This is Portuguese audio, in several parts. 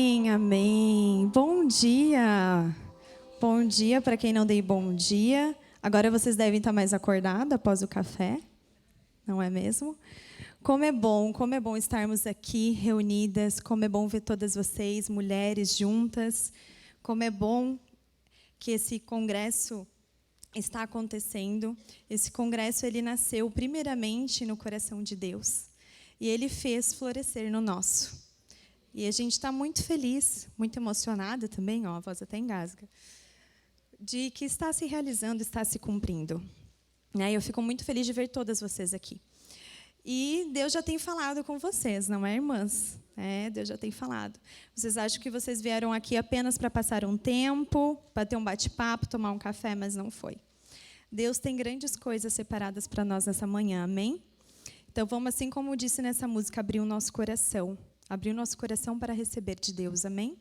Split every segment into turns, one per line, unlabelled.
Amém, amém. Bom dia. Bom dia para quem não dei bom dia. Agora vocês devem estar mais acordados após o café, não é mesmo? Como é bom estarmos aqui reunidas, como é bom ver todas vocês, mulheres, juntas. Como é bom que esse congresso está acontecendo. Esse congresso ele nasceu primeiramente no coração de Deus e ele fez florescer no nosso. E a gente está muito feliz, muito emocionada também, ó, a voz até engasga, de que está se realizando, está se cumprindo. Eu fico muito feliz de ver todas vocês aqui. E Deus já tem falado com vocês, não é, irmãs? Deus já tem falado. Vocês acham que vocês vieram aqui apenas para passar um tempo, para ter um bate-papo, tomar um café, mas não foi. Deus tem grandes coisas separadas para nós nessa manhã, amém? Então, vamos, assim como disse nessa música, abrir o nosso coração. Abrir o nosso coração para receber de Deus, amém?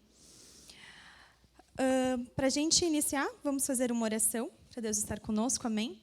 Para a gente iniciar, vamos fazer uma oração para Deus estar conosco, amém?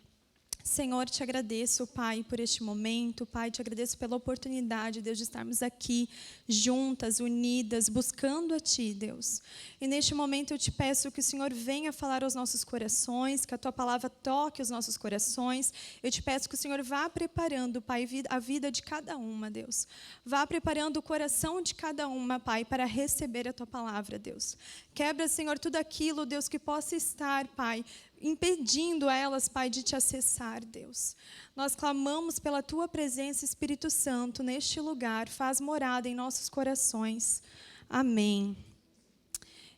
Senhor, te agradeço, Pai, por este momento. Pai, te agradeço pela oportunidade, Deus, de estarmos aqui juntas, unidas, buscando a Ti, Deus. E neste momento eu te peço que o Senhor venha falar aos nossos corações, que a Tua palavra toque os nossos corações. Eu te peço que o Senhor vá preparando, Pai, a vida de cada uma, Deus. Vá preparando o coração de cada uma, Pai, para receber a Tua palavra, Deus. Quebra, Senhor, tudo aquilo, Deus, que possa estar, Pai, impedindo elas, Pai, de te acessar, Deus. Nós clamamos pela Tua presença, Espírito Santo, neste lugar. Faz morada em nossos corações. Amém.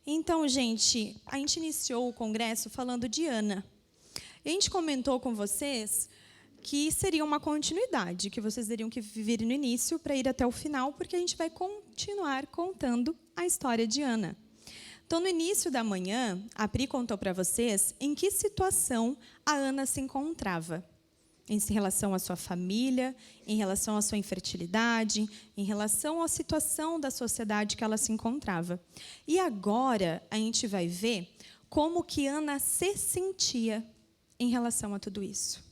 Então, gente, a gente iniciou o congresso falando de Ana. E a gente comentou com vocês que seria uma continuidade, que vocês teriam que vir no início para ir até o final, porque a gente vai continuar contando a história de Ana. Então, no início da manhã, a Pri contou para vocês em que situação a Ana se encontrava. Em relação à sua família, em relação à sua infertilidade, em relação à situação da sociedade que ela se encontrava. E agora, a gente vai ver como que Ana se sentia em relação a tudo isso.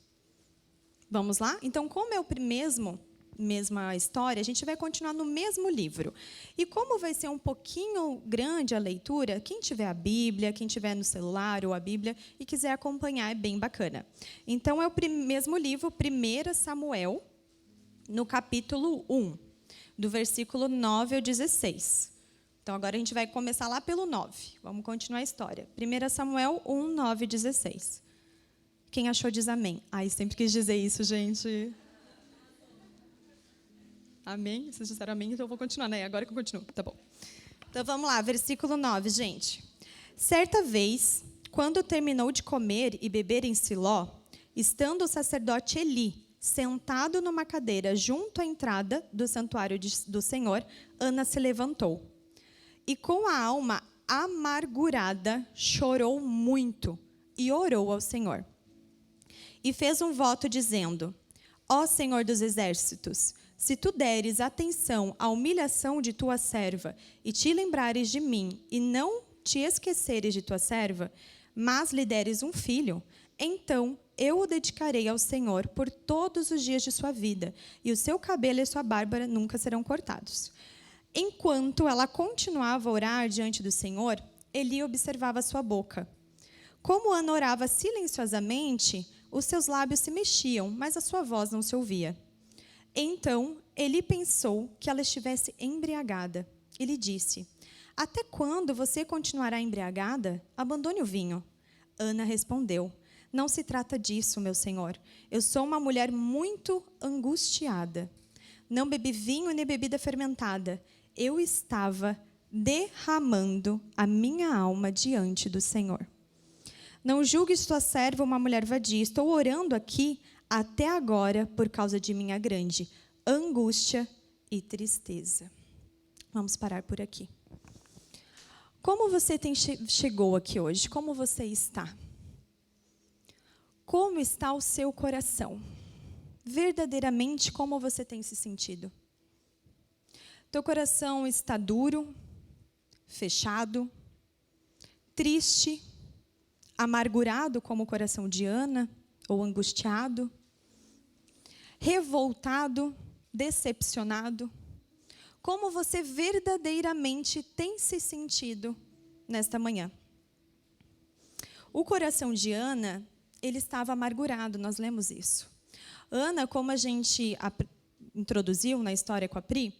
Vamos lá? Então, como é o mesma história, a gente vai continuar no mesmo livro. E como vai ser um pouquinho grande a leitura, quem tiver a Bíblia, quem tiver no celular ou a Bíblia e quiser acompanhar, é bem bacana. Então, é o mesmo livro, 1 Samuel, no capítulo 1, do versículo 9 ao 16. Então, agora a gente vai começar lá pelo 9. Vamos continuar a história. 1 Samuel 1, 9 e 16. Quem achou diz amém. Ai, sempre quis dizer isso, gente. Amém? Vocês disseram amém, então eu vou continuar, né? Agora que eu continuo. Tá bom. Então, vamos lá, versículo 9, gente. Certa vez, quando terminou de comer e beber em Siló, estando o sacerdote Eli sentado numa cadeira junto à entrada do santuário do Senhor, Ana se levantou. E com a alma amargurada, chorou muito e orou ao Senhor. E fez um voto dizendo: Ó Senhor dos exércitos, se tu deres atenção à humilhação de tua serva, e te lembrares de mim, e não te esqueceres de tua serva, mas lhe deres um filho, então eu o dedicarei ao Senhor por todos os dias de sua vida, e o seu cabelo e sua barba nunca serão cortados. Enquanto ela continuava a orar diante do Senhor, Eli observava sua boca. Como Ana orava silenciosamente, os seus lábios se mexiam, mas a sua voz não se ouvia. Então, Eli pensou que ela estivesse embriagada. E lhe disse: Até quando você continuará embriagada? Abandone o vinho. Ana respondeu: Não se trata disso, meu senhor. Eu sou uma mulher muito angustiada. Não bebi vinho nem bebida fermentada. Eu estava derramando a minha alma diante do Senhor. Não julgues tua serva uma mulher vadia. Estou orando aqui até agora por causa de minha grande angústia e tristeza. Vamos parar por aqui. Como você chegou aqui hoje? Como você está? Como está o seu coração? Verdadeiramente, como você tem se sentido? Teu coração está duro, fechado, triste, amargurado como o coração de Ana, ou angustiado, revoltado, decepcionado? como você verdadeiramente tem se sentido nesta manhã. O coração de Ana, ele estava amargurado, nós lemos isso. Ana, como a gente introduziu na história com a Pri,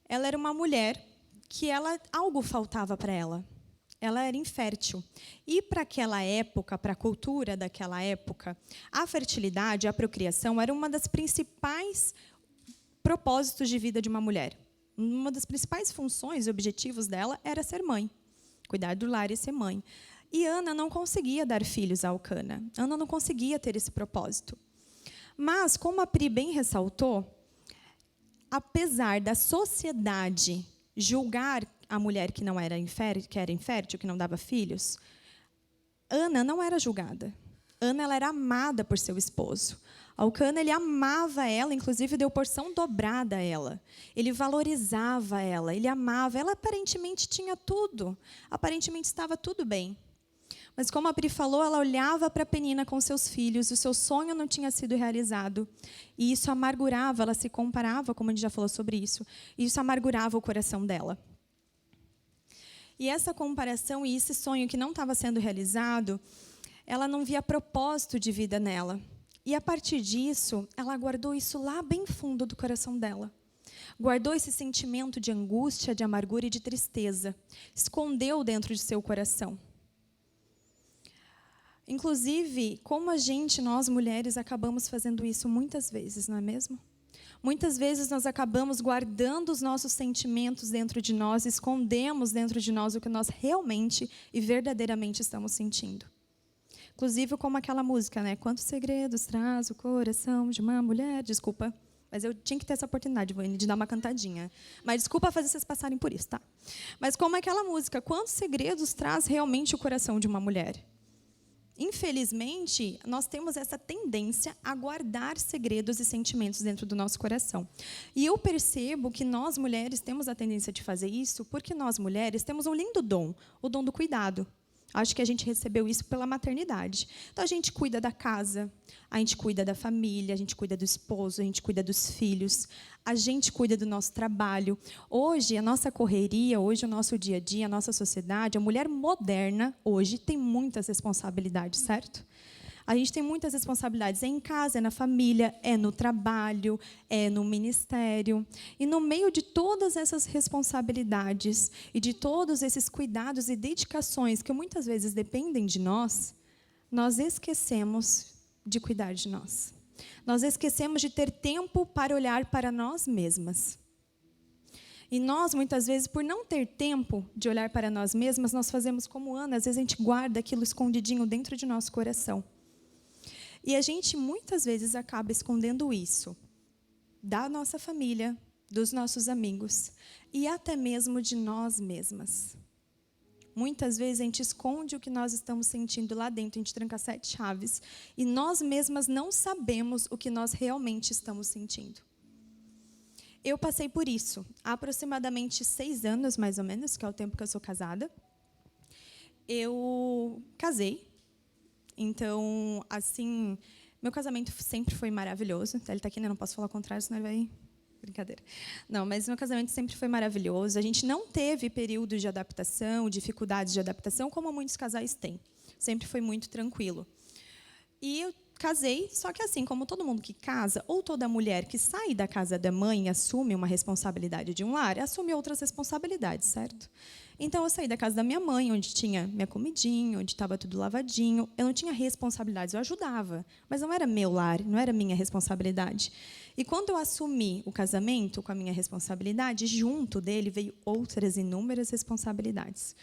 ela era uma mulher que algo faltava para ela. Ela era infértil. E para aquela época, para a cultura daquela época, a fertilidade, a procriação, era uma das principais propósitos de vida de uma mulher. Uma das principais funções e objetivos dela era ser mãe, cuidar do lar e ser mãe. E Ana não conseguia dar filhos a Elcana. Ana não conseguia ter esse propósito. Mas, como a Pri bem ressaltou, apesar da sociedade julgar a mulher que não era infértil, que não dava filhos, Ana não era julgada. Ana, ela era amada por seu esposo. Elcana, ele amava ela, inclusive deu porção dobrada a ela. Ele valorizava ela, ele amava. Ela aparentemente tinha tudo. Aparentemente estava tudo bem. Mas como a Pri falou, ela olhava para Penina com seus filhos, o seu sonho não tinha sido realizado. E isso amargurava, ela se comparava, como a gente já falou sobre isso, e isso amargurava o coração dela. E essa comparação e esse sonho que não estava sendo realizado, ela não via propósito de vida nela. E, a partir disso, ela guardou isso lá bem fundo do coração dela. Guardou esse sentimento de angústia, de amargura e de tristeza. Escondeu dentro de seu coração. Inclusive, como nós mulheres, acabamos fazendo isso muitas vezes, não é mesmo? Muitas vezes nós acabamos guardando os nossos sentimentos dentro de nós, escondemos dentro de nós o que nós realmente e verdadeiramente estamos sentindo. Inclusive, como aquela música, né? Quantos segredos traz o coração de uma mulher? Desculpa, mas eu tinha que ter essa oportunidade, Vânia, de dar uma cantadinha. Mas desculpa fazer vocês passarem por isso, tá? Mas como aquela música, quantos segredos traz realmente o coração de uma mulher? Infelizmente, nós temos essa tendência a guardar segredos e sentimentos dentro do nosso coração. E eu percebo que nós, mulheres, temos a tendência de fazer isso porque nós, mulheres, temos um lindo dom, o dom do cuidado. Acho que a gente recebeu isso pela maternidade. Então, a gente cuida da casa, a gente cuida da família, a gente cuida do esposo, a gente cuida dos filhos, a gente cuida do nosso trabalho. Hoje, a nossa correria, hoje, o nosso dia a dia, a nossa sociedade, a mulher moderna, hoje, tem muitas responsabilidades, certo? A gente tem muitas responsabilidades, é em casa, é na família, é no trabalho, é no ministério. E no meio de todas essas responsabilidades e de todos esses cuidados e dedicações que muitas vezes dependem de nós esquecemos de cuidar de nós. Nós esquecemos de ter tempo para olhar para nós mesmas. E nós, muitas vezes, por não ter tempo de olhar para nós mesmas, nós fazemos como Ana, às vezes a gente guarda aquilo escondidinho dentro de nosso coração. E a gente, muitas vezes, acaba escondendo isso da nossa família, dos nossos amigos e até mesmo de nós mesmas. Muitas vezes, a gente esconde o que nós estamos sentindo lá dentro, a gente tranca 7 chaves e nós mesmas não sabemos o que nós realmente estamos sentindo. Eu passei por isso há aproximadamente 6 anos, mais ou menos, que é o tempo que eu sou casada. Eu casei. Então, assim, meu casamento sempre foi maravilhoso. Ele está aqui, né? Não posso falar o contrário, senão ele vai... Brincadeira. Não, mas meu casamento sempre foi maravilhoso. A gente não teve períodos de adaptação, dificuldades de adaptação, como muitos casais têm. Sempre foi muito tranquilo. E eu casei, só que assim, como todo mundo que casa, ou toda mulher que sai da casa da mãe e assume uma responsabilidade de um lar, assume outras responsabilidades, certo? Então, eu saí da casa da minha mãe, onde tinha minha comidinha, onde estava tudo lavadinho. Eu não tinha responsabilidades, eu ajudava, mas não era meu lar, não era minha responsabilidade. E quando eu assumi o casamento com a minha responsabilidade, junto dele veio outras inúmeras responsabilidades.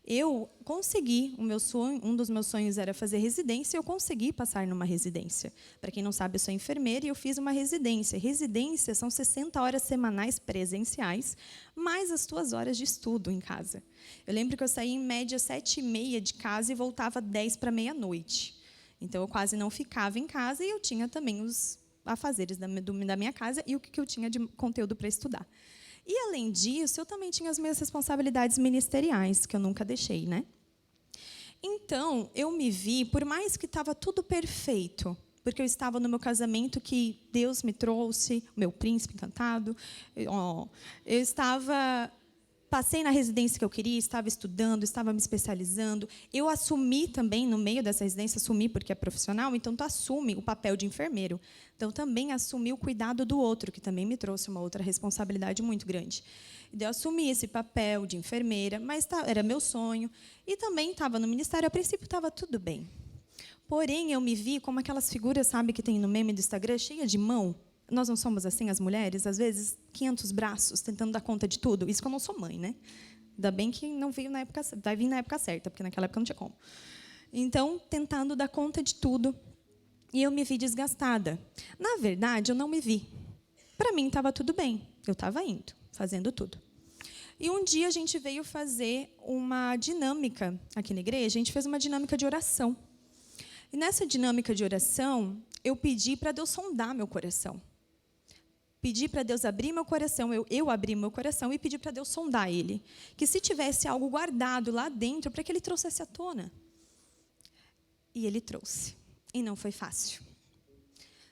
Eu consegui, o meu sonho, um dos meus sonhos era fazer residência, eu consegui passar numa residência. Para quem não sabe, eu sou enfermeira e eu fiz uma residência. Residência são 60 horas semanais presenciais, mais as 2 horas de estudo em casa. Eu lembro que eu saía em média 7h30 de casa e voltava 10 para meia-noite. Então, eu quase não ficava em casa e eu tinha também os afazeres da minha casa e o que eu tinha de conteúdo para estudar. E, além disso, eu também tinha as minhas responsabilidades ministeriais, que eu nunca deixei, né? Então, eu me vi, por mais que estava tudo perfeito, porque eu estava no meu casamento que Deus me trouxe, o meu príncipe encantado. Eu passei na residência que eu queria, estava estudando, estava me especializando. Eu assumi também, no meio dessa residência, assumi porque é profissional, então tu assume o papel de enfermeiro. Então, também assumi o cuidado do outro, que também me trouxe uma outra responsabilidade muito grande. Eu assumi esse papel de enfermeira, mas era meu sonho. E também estava no ministério, a princípio estava tudo bem. Porém, eu me vi como aquelas figuras, sabe, que tem no meme do Instagram, cheia de mão. Nós não somos assim, as mulheres? Às vezes, 500 braços, tentando dar conta de tudo. Isso que eu não sou mãe, né? Ainda bem que não veio na época, vai vir na época certa, porque naquela época não tinha como. Então, tentando dar conta de tudo, e eu me vi desgastada. Na verdade, eu não me vi. Para mim, estava tudo bem. Eu estava indo, fazendo tudo. E um dia, a gente veio fazer uma dinâmica aqui na igreja. A gente fez uma dinâmica de oração. E nessa dinâmica de oração, eu pedi para Deus sondar meu coração. Pedi para Deus abrir meu coração, eu abri meu coração e pedi para Deus sondar ele. Que se tivesse algo guardado lá dentro, para que ele trouxesse à tona. E ele trouxe. E não foi fácil.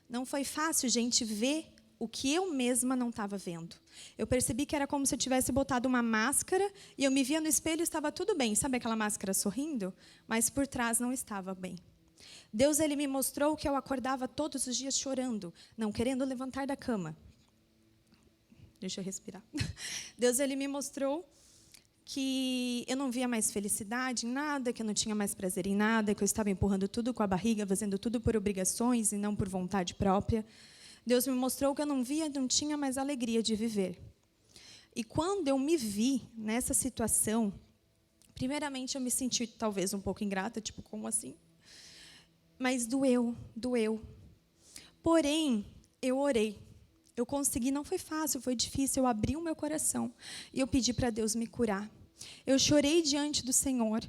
Não foi fácil, gente, ver o que eu mesma não estava vendo. Eu percebi que era como se eu tivesse botado uma máscara e eu me via no espelho e estava tudo bem. Sabe aquela máscara sorrindo? Mas por trás não estava bem. Deus, ele me mostrou que eu acordava todos os dias chorando, não querendo levantar da cama. Deixa eu respirar. Deus, ele me mostrou que eu não via mais felicidade em nada, que eu não tinha mais prazer em nada, que eu estava empurrando tudo com a barriga, fazendo tudo por obrigações e não por vontade própria. Deus me mostrou que eu não tinha mais alegria de viver. E quando eu me vi nessa situação, primeiramente eu me senti talvez um pouco ingrata, tipo, como assim? Mas doeu. Porém, eu orei. Eu consegui, não foi fácil, foi difícil. Eu abri o meu coração e eu pedi para Deus me curar. Eu chorei diante do Senhor.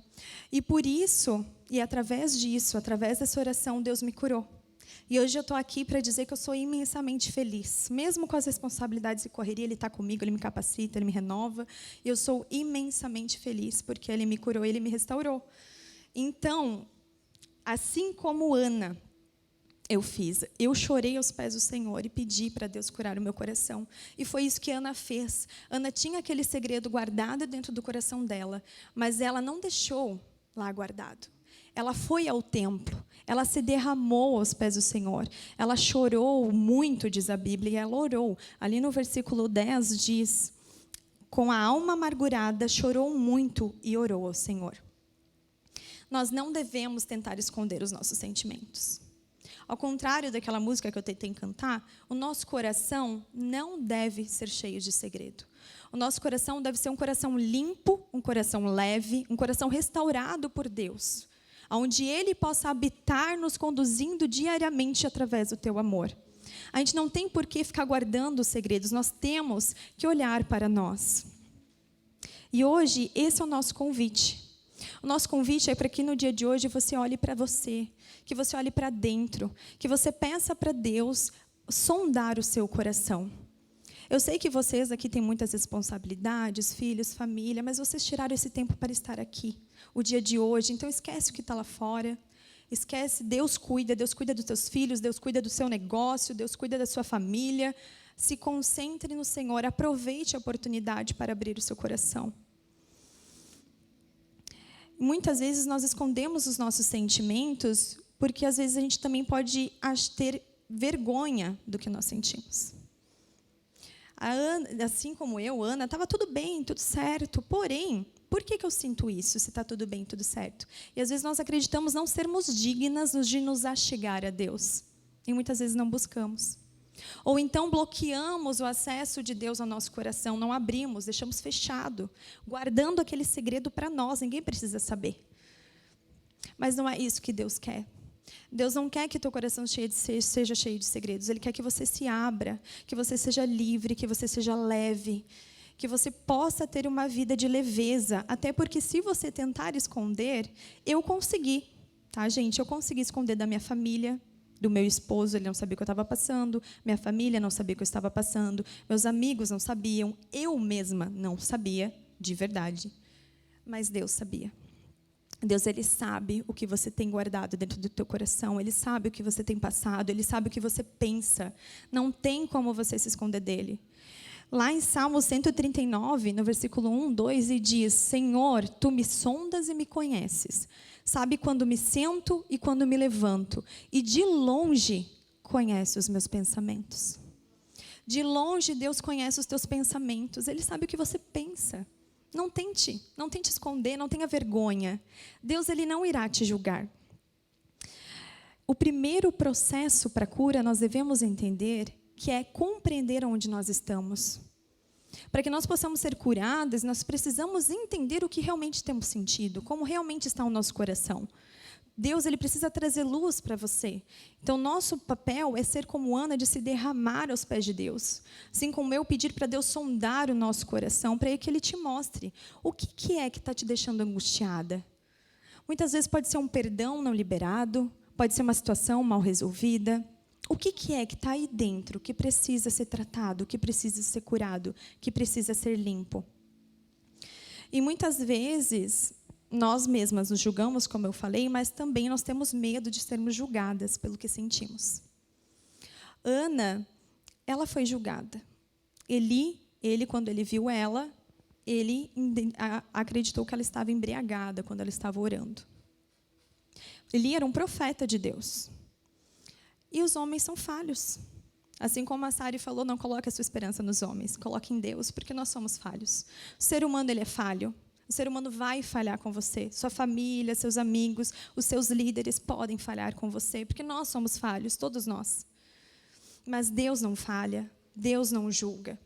E por isso, e através disso, através dessa oração, Deus me curou. E hoje eu estou aqui para dizer que eu sou imensamente feliz. Mesmo com as responsabilidades e correria, Ele está comigo, Ele me capacita, Ele me renova. E eu sou imensamente feliz, porque Ele me curou, Ele me restaurou. Então, assim como Ana, eu chorei aos pés do Senhor e pedi para Deus curar o meu coração. E foi isso que Ana fez. Ana tinha aquele segredo guardado dentro do coração dela, mas ela não deixou lá guardado. Ela foi ao templo, ela se derramou aos pés do Senhor. Ela chorou muito, diz a Bíblia, e ela orou. Ali no versículo 10 diz, com a alma amargurada, chorou muito e orou ao Senhor. Nós não devemos tentar esconder os nossos sentimentos. Ao contrário daquela música que eu tentei cantar, o nosso coração não deve ser cheio de segredo. O nosso coração deve ser um coração limpo, um coração leve, um coração restaurado por Deus, onde Ele possa habitar nos conduzindo diariamente através do teu amor. A gente não tem por que ficar guardando os segredos, nós temos que olhar para nós. E hoje, esse é o nosso convite. O nosso convite é para que no dia de hoje você olhe para você, que você olhe para dentro, que você peça para Deus sondar o seu coração. Eu sei que vocês aqui têm muitas responsabilidades, filhos, família, mas vocês tiraram esse tempo para estar aqui, o dia de hoje. Então, esquece o que está lá fora. Esquece, Deus cuida dos teus filhos, Deus cuida do seu negócio, Deus cuida da sua família. Se concentre no Senhor, aproveite a oportunidade para abrir o seu coração. Muitas vezes nós escondemos os nossos sentimentos porque às vezes a gente também pode ter vergonha do que nós sentimos. A Ana, assim como eu, Ana, estava tudo bem, tudo certo. Porém, por que eu sinto isso, se está tudo bem, tudo certo? E às vezes nós acreditamos não sermos dignas de nos achegar a Deus. E muitas vezes não buscamos. Ou então bloqueamos o acesso de Deus ao nosso coração, não abrimos, deixamos fechado, guardando aquele segredo para nós, ninguém precisa saber. Mas não é isso que Deus quer. Deus não quer que teu coração seja cheio de segredos, Ele quer que você se abra, que você seja livre, que você seja leve, que você possa ter uma vida de leveza, até porque se você tentar esconder, eu consegui, tá, gente? Eu consegui esconder da minha família, do meu esposo, ele não sabia o que eu estava passando, minha família não sabia o que eu estava passando, meus amigos não sabiam, eu mesma não sabia, de verdade, mas Deus sabia. Deus, Ele sabe o que você tem guardado dentro do teu coração. Ele sabe o que você tem passado. Ele sabe o que você pensa. Não tem como você se esconder dEle. Lá em Salmo 139, no versículo 1, 2, e diz: Senhor, Tu me sondas e me conheces. Sabe quando me sento e quando me levanto. E de longe conhece os meus pensamentos. De longe Deus conhece os teus pensamentos. Ele sabe o que você pensa. Não tente esconder, não tenha vergonha. Deus, Ele não irá te julgar. O primeiro processo para a cura, nós devemos entender que é compreender onde nós estamos. Para que nós possamos ser curadas, nós precisamos entender o que realmente temos sentido, como realmente está o nosso coração. Deus, Ele precisa trazer luz para você. Então, nosso papel é ser como Ana, de se derramar aos pés de Deus. Assim como eu pedir para Deus sondar o nosso coração, para que Ele te mostre o que é que está te deixando angustiada. Muitas vezes pode ser um perdão não liberado, pode ser uma situação mal resolvida. O que é que está aí dentro, que precisa ser tratado, que precisa ser curado, que precisa ser limpo? E muitas vezes nós mesmas nos julgamos, como eu falei, mas também nós temos medo de sermos julgadas pelo que sentimos. Ana, ela foi julgada. Ele, quando ele viu ela, ele acreditou que ela estava embriagada quando ela estava orando. Eli era um profeta de Deus. E os homens são falhos. Assim como a Sari falou, não coloque a sua esperança nos homens, coloque em Deus, porque nós somos falhos. O ser humano, ele é falho. O ser humano vai falhar com você. Sua família, seus amigos, os seus líderes podem falhar com você, porque nós somos falhos, todos nós. Mas Deus não falha, Deus não julga.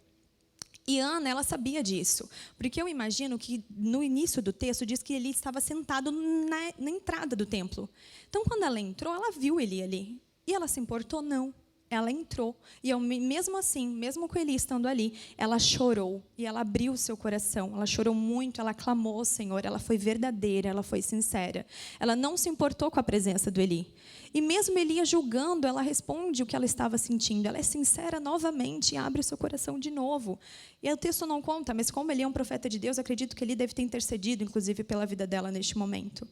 E Ana, ela sabia disso, porque eu imagino que no início do texto diz que Eli estava sentado na entrada do templo. Então, quando ela entrou, ela viu Eli ali. E ela se importou? Não. Ela entrou. E mesmo assim, mesmo com Eli estando ali, ela chorou. E ela abriu o seu coração. Ela chorou muito, ela clamou ao Senhor. Ela foi verdadeira, ela foi sincera. Ela não se importou com a presença do Eli. E mesmo Eli julgando, ela responde o que ela estava sentindo. Ela é sincera novamente e abre o seu coração de novo. E o texto não conta, mas como Eli é um profeta de Deus, acredito que Eli deve ter intercedido, inclusive, pela vida dela neste momento.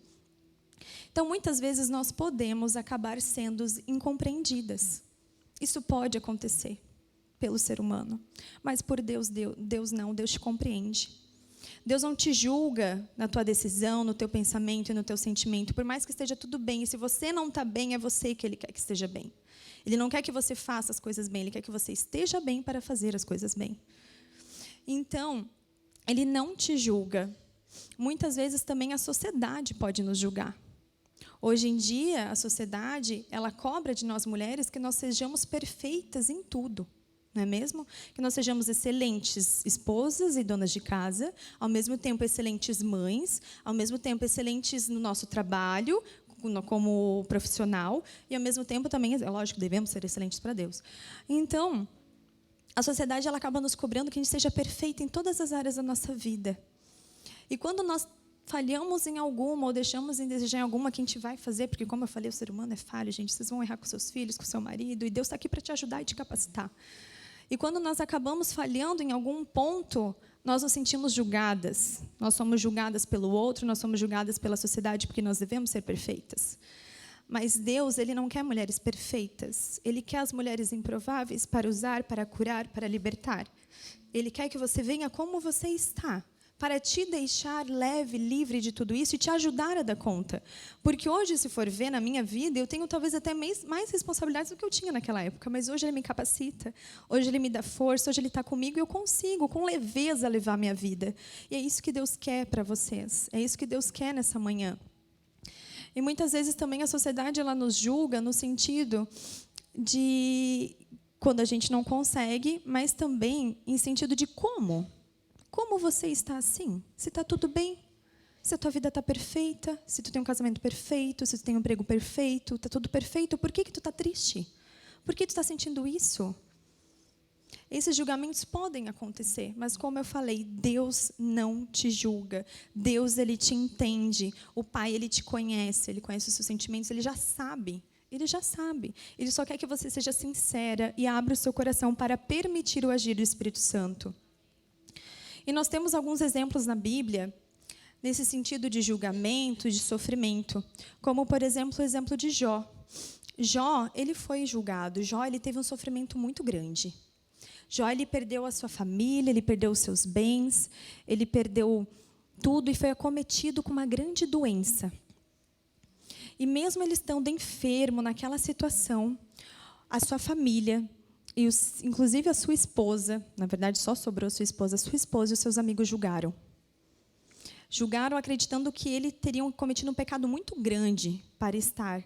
Então, muitas vezes, nós podemos acabar sendo incompreendidas. Isso pode acontecer pelo ser humano. Mas por Deus não, Deus te compreende. Deus não te julga na tua decisão, no teu pensamento e no teu sentimento, por mais que esteja tudo bem. E se você não está bem, é você que Ele quer que esteja bem. Ele não quer que você faça as coisas bem, Ele quer que você esteja bem para fazer as coisas bem. Então, Ele não te julga. Muitas vezes também a sociedade pode nos julgar. Hoje em dia, a sociedade, ela cobra de nós mulheres que nós sejamos perfeitas em tudo, não é mesmo? Que nós sejamos excelentes esposas e donas de casa, ao mesmo tempo excelentes mães, ao mesmo tempo excelentes no nosso trabalho, como profissional, e ao mesmo tempo também, é lógico, devemos ser excelentes para Deus. Então, a sociedade, ela acaba nos cobrando que a gente seja perfeita em todas as áreas da nossa vida. E quando nós falhamos em alguma ou deixamos em desejar em alguma, que a gente vai fazer, porque, como eu falei, o ser humano é falho, gente. Vocês vão errar com seus filhos, com seu marido, e Deus está aqui para te ajudar e te capacitar. E quando nós acabamos falhando em algum ponto, nós nos sentimos julgadas. Nós somos julgadas pelo outro, nós somos julgadas pela sociedade, porque nós devemos ser perfeitas. Mas Deus, Ele não quer mulheres perfeitas. Ele quer as mulheres improváveis para usar, para curar, para libertar. Ele quer que você venha como você está, para te deixar leve, livre de tudo isso e te ajudar a dar conta. Porque hoje, se for ver na minha vida, eu tenho talvez até mais responsabilidades do que eu tinha naquela época, mas hoje Ele me capacita, hoje Ele me dá força, hoje Ele está comigo e eu consigo, com leveza, levar a minha vida. E é isso que Deus quer para vocês, é isso que Deus quer nessa manhã. E muitas vezes também a sociedade, ela nos julga no sentido de quando a gente não consegue, mas também em sentido de como. Como você está assim? Se está tudo bem? Se a tua vida está perfeita? Se tu tem um casamento perfeito? Se tu tem um emprego perfeito? Está tudo perfeito? Por que tu está triste? Por que tu está sentindo isso? Esses julgamentos podem acontecer, mas como eu falei, Deus não te julga. Deus, Ele te entende. O Pai, Ele te conhece. Ele conhece os seus sentimentos. Ele já sabe. Ele já sabe. Ele só quer que você seja sincera e abra o seu coração para permitir o agir do Espírito Santo. E nós temos alguns exemplos na Bíblia nesse sentido de julgamento, de sofrimento, como, por exemplo, o exemplo de Jó. Jó, ele foi julgado. Jó, ele teve um sofrimento muito grande. Jó, ele perdeu a sua família, ele perdeu os seus bens, ele perdeu tudo e foi acometido com uma grande doença. E mesmo ele estando enfermo naquela situação, a sua família, inclusive a sua esposa, na verdade só sobrou a sua esposa e os seus amigos julgaram. Julgaram acreditando que ele teria cometido um pecado muito grande para estar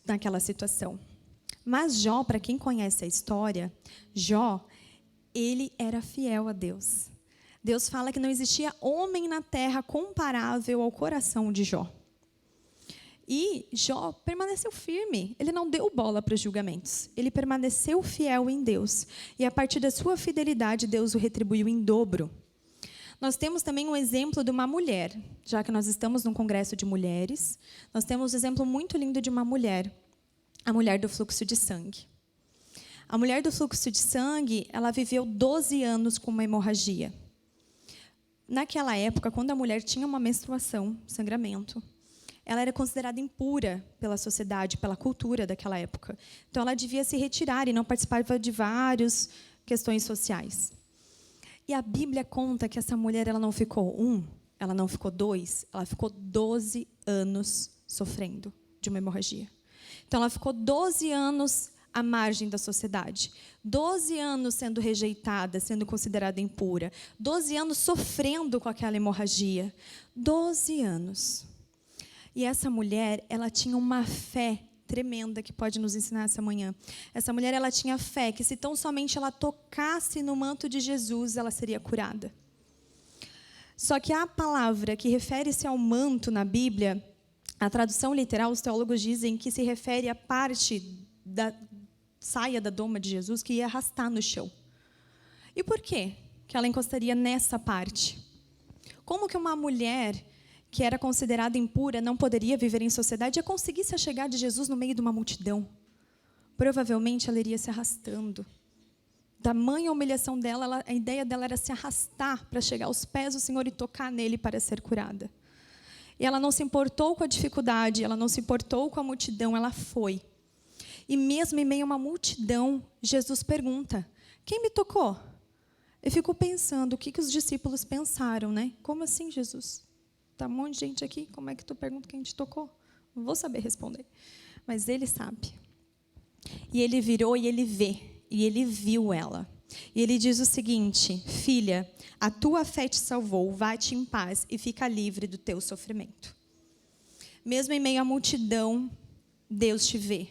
naquela situação. Mas Jó, para quem conhece a história, Jó, ele era fiel a Deus. Deus fala que não existia homem na terra comparável ao coração de Jó. E Jó permaneceu firme, ele não deu bola para os julgamentos, ele permaneceu fiel em Deus. E a partir da sua fidelidade, Deus o retribuiu em dobro. Nós temos também um exemplo de uma mulher, já que nós estamos num congresso de mulheres, nós temos um exemplo muito lindo de uma mulher, a mulher do fluxo de sangue. A mulher do fluxo de sangue, ela viveu 12 anos com uma hemorragia. Naquela época, quando a mulher tinha uma menstruação, sangramento, ela era considerada impura pela sociedade, pela cultura daquela época. Então, ela devia se retirar e não participava de várias questões sociais. E a Bíblia conta que essa mulher ela não ficou ela não ficou 2, ela ficou 12 anos sofrendo de uma hemorragia. Então, ela ficou 12 anos à margem da sociedade. 12 anos sendo rejeitada, sendo considerada impura. 12 anos sofrendo com aquela hemorragia. 12 anos. E essa mulher, ela tinha uma fé tremenda que pode nos ensinar essa manhã. Essa mulher, ela tinha fé que se tão somente ela tocasse no manto de Jesus, ela seria curada. Só que a palavra que refere-se ao manto na Bíblia, a tradução literal, os teólogos dizem que se refere à parte da saia da doma de Jesus que ia arrastar no chão. E por quê que ela encostaria nessa parte? Como que uma mulher que era considerada impura, não poderia viver em sociedade, ia conseguir se achegar de Jesus no meio de uma multidão? Provavelmente ela iria se arrastando. Tamanha humilhação dela, a ideia dela era se arrastar para chegar aos pés do Senhor e tocar nele para ser curada. E ela não se importou com a dificuldade, ela não se importou com a multidão, ela foi. E mesmo em meio a uma multidão, Jesus pergunta: quem me tocou? Eu fico pensando, o que os discípulos pensaram, né? Como assim, Jesus? Está um monte de gente aqui, como é que tu pergunta quem te tocou? Não vou saber responder. Mas ele sabe. E ele virou e ele vê. E ele viu ela. E ele diz o seguinte: filha, a tua fé te salvou, vai-te em paz e fica livre do teu sofrimento. Mesmo em meio à multidão, Deus te vê.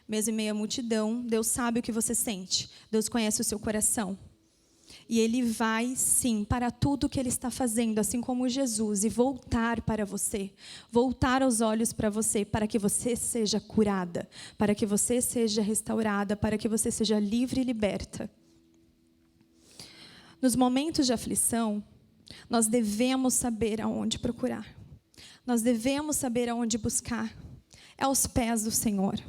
Mesmo em meio à multidão, Deus sabe o que você sente. Deus conhece o seu coração. E Ele vai, sim, para tudo que Ele está fazendo, assim como Jesus, e voltar para você, voltar os olhos para você, para que você seja curada, para que você seja restaurada, para que você seja livre e liberta. Nos momentos de aflição, nós devemos saber aonde procurar. Nós devemos saber aonde buscar. É aos pés do Senhor.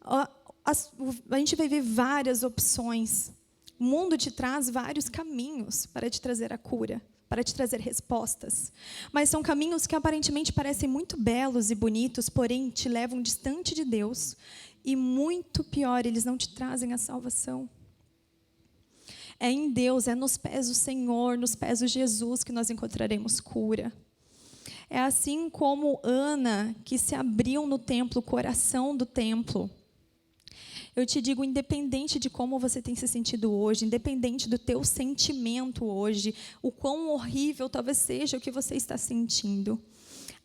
A gente vai ver várias opções. O mundo te traz vários caminhos para te trazer a cura, para te trazer respostas. Mas são caminhos que aparentemente parecem muito belos e bonitos, porém te levam distante de Deus. E muito pior, eles não te trazem a salvação. É em Deus, é nos pés do Senhor, nos pés de Jesus que nós encontraremos cura. É assim como Ana, que se abriu no templo, o coração do templo. Eu te digo, independente de como você tem se sentido hoje, independente do teu sentimento hoje, o quão horrível talvez seja o que você está sentindo,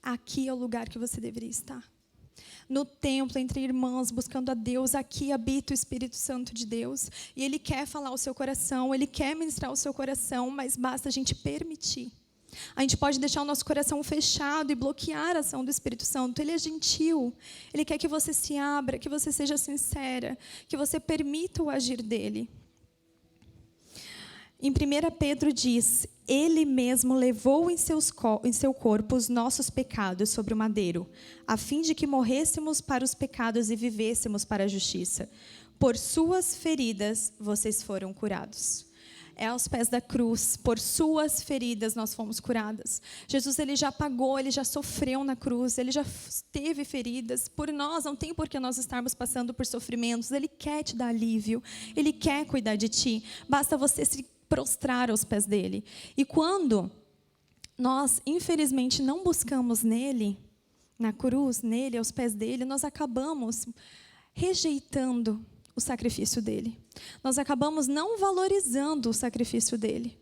aqui é o lugar que você deveria estar. No templo, entre irmãs, buscando a Deus, aqui habita o Espírito Santo de Deus, e Ele quer falar ao seu coração, Ele quer ministrar o seu coração, mas basta a gente permitir. A gente pode deixar o nosso coração fechado e bloquear a ação do Espírito Santo. Ele é gentil. Ele quer que você se abra, que você seja sincera, que você permita o agir dele. Em 1 Pedro diz: Ele mesmo levou em seu corpo os nossos pecados sobre o madeiro, a fim de que morrêssemos para os pecados e vivêssemos para a justiça. Por suas feridas vocês foram curados. é aos pés da cruz. Por suas feridas nós fomos curadas. Jesus, ele já pagou, ele já sofreu na cruz, ele já teve feridas. Por nós, não tem por que nós estarmos passando por sofrimentos. Ele quer te dar alívio, ele quer cuidar de ti. Basta você se prostrar aos pés dele. E quando nós, infelizmente, não buscamos nele, na cruz, nele, aos pés dele, nós acabamos rejeitando o sacrifício dele. Nós acabamos não valorizando o sacrifício dele.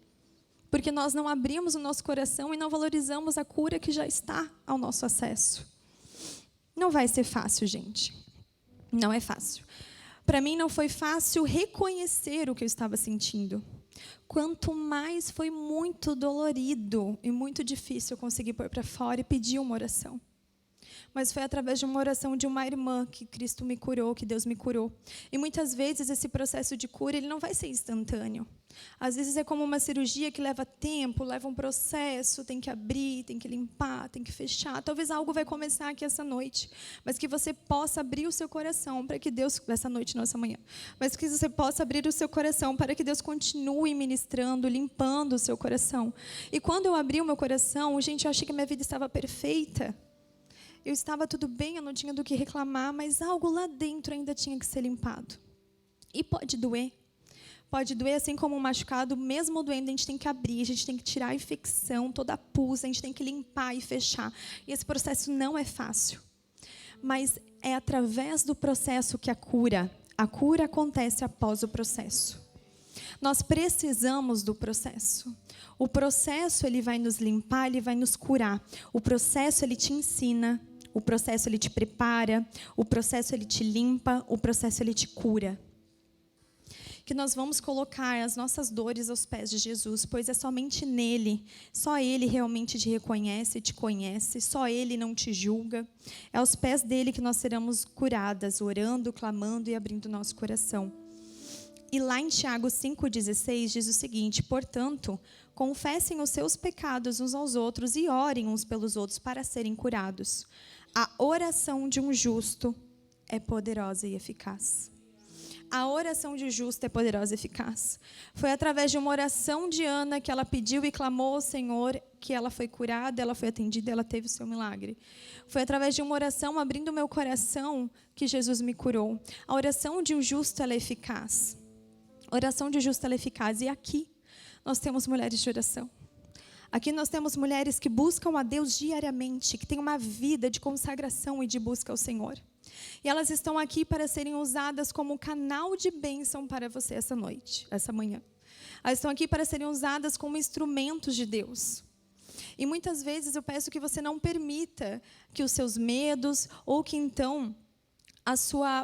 Porque nós não abrimos o nosso coração e não valorizamos a cura que já está ao nosso acesso. Não vai ser fácil, gente. Não é fácil. Para mim não foi fácil reconhecer o que eu estava sentindo. Quanto mais foi muito dolorido e muito difícil eu conseguir pôr para fora e pedir uma oração. Mas foi através de uma oração de uma irmã que Cristo me curou, que Deus me curou. E muitas vezes esse processo de cura ele não vai ser instantâneo. Às vezes é como uma cirurgia que leva tempo, leva um processo, tem que abrir, tem que limpar, tem que fechar. Talvez algo vai começar aqui essa noite, mas que você possa abrir o seu coração para que Deus, essa noite, não essa manhã, mas que você possa abrir o seu coração para que Deus continue ministrando, limpando o seu coração. E quando eu abri o meu coração, gente, eu achei que a minha vida estava perfeita. Eu estava tudo bem, eu não tinha do que reclamar, mas algo lá dentro ainda tinha que ser limpado. E pode doer. Pode doer assim como um machucado, mesmo doendo, a gente tem que abrir, a gente tem que tirar a infecção, toda a pus, a gente tem que limpar e fechar. E esse processo não é fácil. Mas é através do processo que a cura acontece após o processo. Nós precisamos do processo. O processo ele vai nos limpar, ele vai nos curar. O processo ele te ensina, o processo ele te prepara, o processo ele te limpa, o processo ele te cura. Que nós vamos colocar as nossas dores aos pés de Jesus, pois é somente nele, só ele realmente te reconhece, te conhece, só ele não te julga. É aos pés dele que nós seremos curadas, orando, clamando e abrindo nosso coração. E lá em Tiago 5,16 diz o seguinte: portanto, confessem os seus pecados uns aos outros e orem uns pelos outros para serem curados. A oração de um justo é poderosa e eficaz. A oração de justo é poderosa e eficaz. Foi através de uma oração de Ana que ela pediu e clamou ao Senhor, que ela foi curada, ela foi atendida, ela teve o seu milagre. Foi através de uma oração, abrindo o meu coração, que Jesus me curou. A oração de um justo ela é eficaz. A oração de justo ela é eficaz. E aqui nós temos mulheres de oração. Aqui nós temos mulheres que buscam a Deus diariamente, que têm uma vida de consagração e de busca ao Senhor. E elas estão aqui para serem usadas como canal de bênção para você essa noite, essa manhã. Elas estão aqui para serem usadas como instrumentos de Deus. E muitas vezes eu peço que você não permita que os seus medos ou que então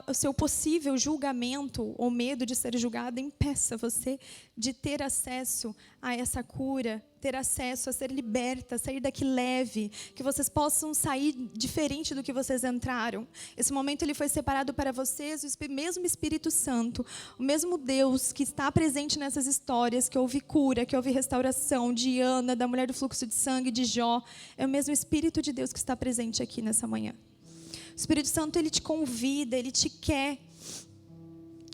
o seu possível julgamento ou medo de ser julgado impeça você de ter acesso a essa cura, ter acesso a ser liberta, sair daqui leve, que vocês possam sair diferente do que vocês entraram. Esse momento ele foi separado para vocês, o mesmo Espírito Santo, o mesmo Deus que está presente nessas histórias, que houve cura, que houve restauração de Ana, da mulher do fluxo de sangue, de Jó, é o mesmo Espírito de Deus que está presente aqui nessa manhã. O Espírito Santo, ele te convida, ele te quer.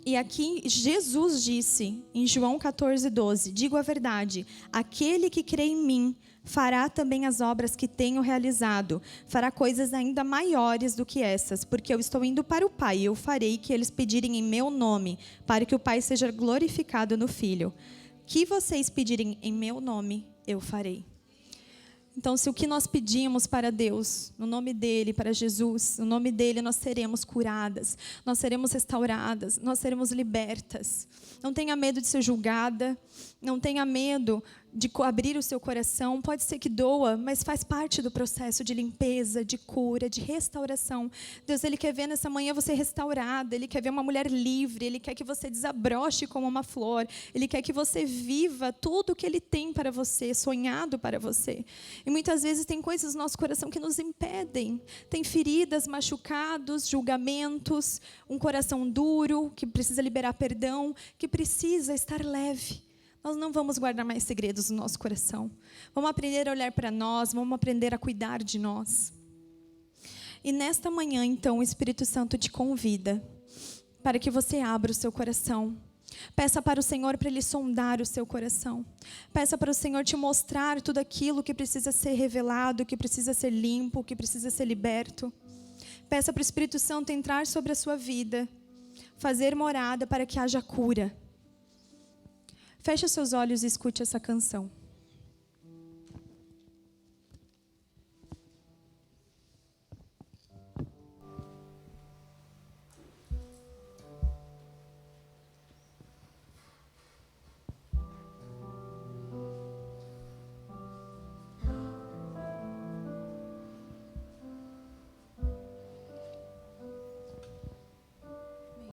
E aqui Jesus disse, em João 14:12, digo a verdade, aquele que crê em mim fará também as obras que tenho realizado, fará coisas ainda maiores do que essas, porque eu estou indo para o Pai, e eu farei que eles pedirem em meu nome, para que o Pai seja glorificado no Filho. Que vocês pedirem em meu nome, eu farei. Então, se o que nós pedimos para Deus, no nome dEle, para Jesus, no nome dEle, nós seremos curadas, nós seremos restauradas, nós seremos libertas. Não tenha medo de ser julgada, não tenha medo de abrir o seu coração. Pode ser que doa, mas faz parte do processo de limpeza, de cura, de restauração. Deus, Ele quer ver nessa manhã você restaurada, Ele quer ver uma mulher livre, Ele quer que você desabroche como uma flor, Ele quer que você viva tudo o que Ele tem para você, sonhado para você. E muitas vezes tem coisas no nosso coração que nos impedem. Tem feridas, machucados, julgamentos, um coração duro, que precisa liberar perdão, que precisa estar leve. Nós não vamos guardar mais segredos no nosso coração. Vamos aprender a olhar para nós, vamos aprender a cuidar de nós. E nesta manhã, então, o Espírito Santo te convida para que você abra o seu coração, Peça para o Senhor para Ele sondar o seu coração. Peça para o Senhor te mostrar tudo aquilo que precisa ser revelado, que precisa ser limpo, que precisa ser liberto. Peça para o Espírito Santo entrar sobre a sua vida, fazer morada para que haja cura. Feche seus olhos e escute essa canção.